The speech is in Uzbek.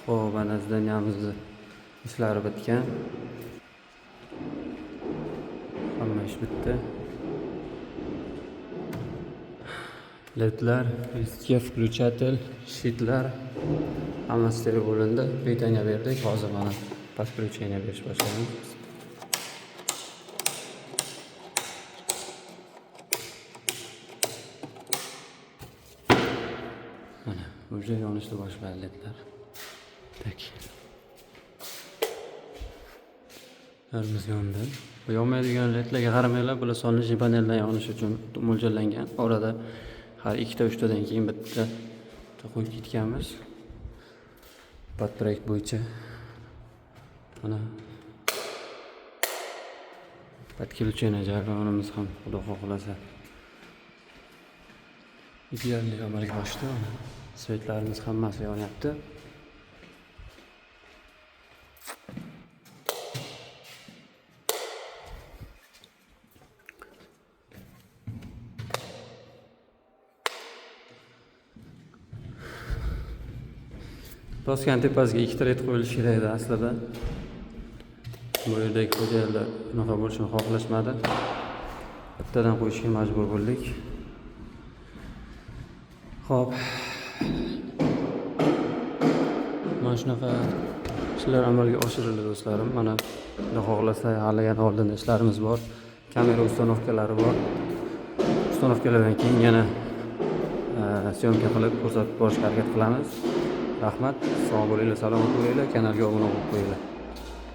Xo'p, ana zdaniyamizni ishlari bitgan. Hamma ish bitdi. Ledlar, listga включатель, shitlar hammasi terib bo'lindi. Pitanya berdik. Hozir mana подключение berish boshlaymiz. Mana уже yonishni boshladi ledlar. Tak. Larimiz yondi. Bu yonmaydigan ledlarga qaramanglar, bular solnejniy paneldan yonish uchun mo'ljallangan. Orada har 2-3tadan keyin bitta qo'yib ketganmiz. Proyekt bo'yicha. Mana подключение jarayonimiz ham xudo xohlasa idealli amalga oshdi. Svetlarimiz hammasi yonyapti. Doskani tepasiga 2 led qo'yilishi kerak edi aslida. Bu yerdagi xo'jayinlar unaqa bo'lishini xohlashmadi. Bittadan qo'yishga majbur bo'ldik. Xo'p. Mana shunaqa ishlar amalga oshirildi do'stlarim. Mana xudo xohlasa hali yana oldinda ishlarimiz bor. Kamera ustanovkalari bor. Ustanovkalardan keyin yana syomka qilib ko'rsatib borishga harakat qilamiz. Rahmat, sog' bo'linglar, salomat bo'linglar, kanalga obuna bo'lib qo'yinglar.